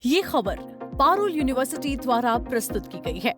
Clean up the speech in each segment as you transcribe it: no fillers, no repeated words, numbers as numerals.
ये खबर पारुल यूनिवर्सिटी द्वारा प्रस्तुत की गई है।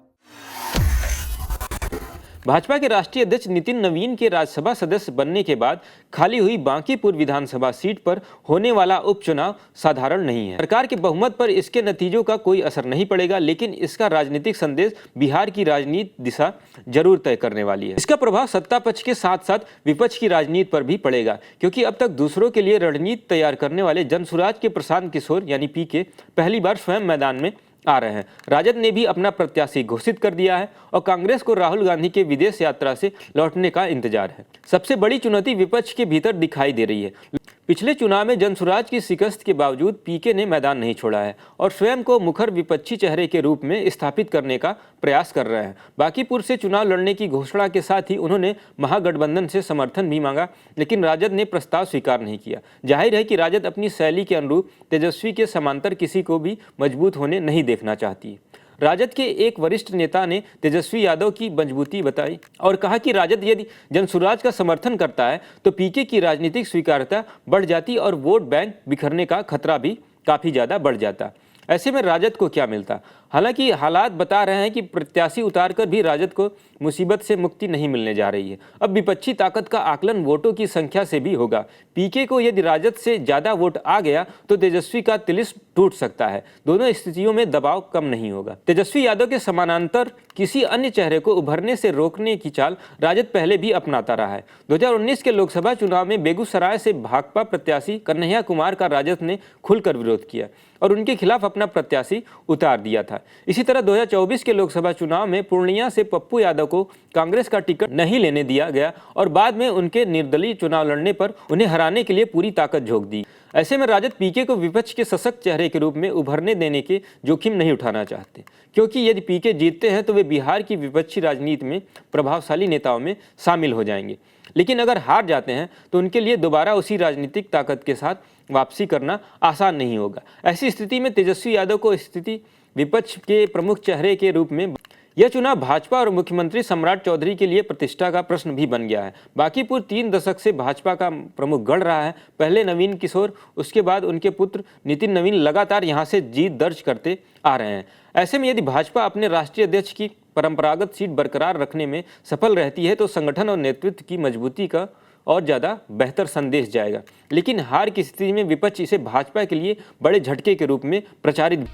भाजपा के राष्ट्रीय अध्यक्ष नितिन नवीन के राज्यसभा सदस्य बनने के बाद खाली हुई बांकीपुर विधानसभा सीट पर होने वाला उपचुनाव साधारण नहीं है। सरकार के बहुमत पर इसके नतीजों का कोई असर नहीं पड़ेगा, लेकिन इसका राजनीतिक संदेश बिहार की राजनीति दिशा जरूर तय करने वाली है। इसका प्रभाव सत्ता पक्ष के साथ साथ विपक्ष की राजनीति पर भी पड़ेगा, क्योंकि अब तक दूसरों के लिए रणनीति तैयार करने वाले जनसुराज के प्रशांत किशोर यानी पीके पहली बार स्वयं मैदान में आ रहे हैं। राजद ने भी अपना प्रत्याशी घोषित कर दिया है और कांग्रेस को राहुल गांधी के विदेश यात्रा से लौटने का इंतजार है। सबसे बड़ी चुनौती विपक्ष के भीतर दिखाई दे रही है। पिछले चुनाव में जनसुराज की शिकस्त के बावजूद पीके ने मैदान नहीं छोड़ा है और स्वयं को मुखर विपक्षी चेहरे के रूप में स्थापित करने का प्रयास कर रहे हैं। बांकीपुर से चुनाव लड़ने की घोषणा के साथ ही उन्होंने महागठबंधन से समर्थन भी मांगा, लेकिन राजद ने प्रस्ताव स्वीकार नहीं किया। जाहिर है कि राजद अपनी शैली के अनुरूप तेजस्वी के समांतर किसी को भी मजबूत होने नहीं देखना चाहती। राजद के एक वरिष्ठ नेता ने तेजस्वी यादव की मजबूती बताई और कहा कि राजद यदि जनसुराज का समर्थन करता है तो पीके की राजनीतिक स्वीकार्यता बढ़ जाती और वोट बैंक बिखरने का खतरा भी काफ़ी ज़्यादा बढ़ जाता। ऐसे में राजद को क्या मिलता? हालांकि हालात बता रहे हैं कि प्रत्याशी उतारकर भी राजद को मुसीबत से मुक्ति नहीं मिलने जा रही है। अब विपक्षी ताकत का आकलन वोटों की संख्या से भी होगा। पीके को यदि राजद से ज़्यादा वोट आ गया तो तेजस्वी का तिलिस्म टूट सकता है। दोनों स्थितियों में दबाव कम नहीं होगा। तेजस्वी यादव के समानांतर किसी अन्य चेहरे को उभरने से रोकने की चाल राजद पहले भी अपनाता रहा है। 2019 के लोकसभा चुनाव में बेगूसराय से भाकपा प्रत्याशी कन्हैया कुमार का राजद ने खुलकर विरोध किया और उनके खिलाफ अपना प्रत्याशी उतार दिया था। इसी तरह 2024 के लोकसभा चुनाव में पूर्णिया से पप्पू यादव को कांग्रेस का टिकट नहीं लेने दिया गया और बाद में उनके निर्दलीय चुनाव लड़ने पर उन्हें हराने के लिए पूरी ताकत झोंक दी। ऐसे में राजद पीके को विपक्ष के सशक्त चेहरे के रूप में उभरने देने के जोखिम नहीं उठाना चाहते, क्योंकि यदि पीके जीतते हैं तो वे बिहार की विपक्षी राजनीति में प्रभावशाली नेताओं में शामिल हो जाएंगे। लेकिन अगर हार जाते हैं तो उनके लिए दोबारा उसी राजनीतिक ताकत के साथ वापसी करना आसान नहीं होगा। ऐसी स्थिति में तेजस्वी यादव को स्थिति विपक्ष के प्रमुख चेहरे के रूप में यह चुनाव भाजपा और मुख्यमंत्री सम्राट चौधरी के लिए प्रतिष्ठा का प्रश्न भी बन गया है। बांकीपुर 3 दशक से भाजपा का प्रमुख गढ़ रहा है। पहले नवीन किशोर, उसके बाद उनके पुत्र नितिन नवीन लगातार यहां से जीत दर्ज करते आ रहे हैं। ऐसे में यदि भाजपा अपने राष्ट्रीय अध्यक्ष की परंपरागत सीट बरकरार रखने में सफल रहती है तो संगठन और नेतृत्व की मजबूती का और ज़्यादा बेहतर संदेश जाएगा। लेकिन हार की स्थिति में विपक्ष इसे भाजपा के लिए बड़े झटके के रूप में प्रचारित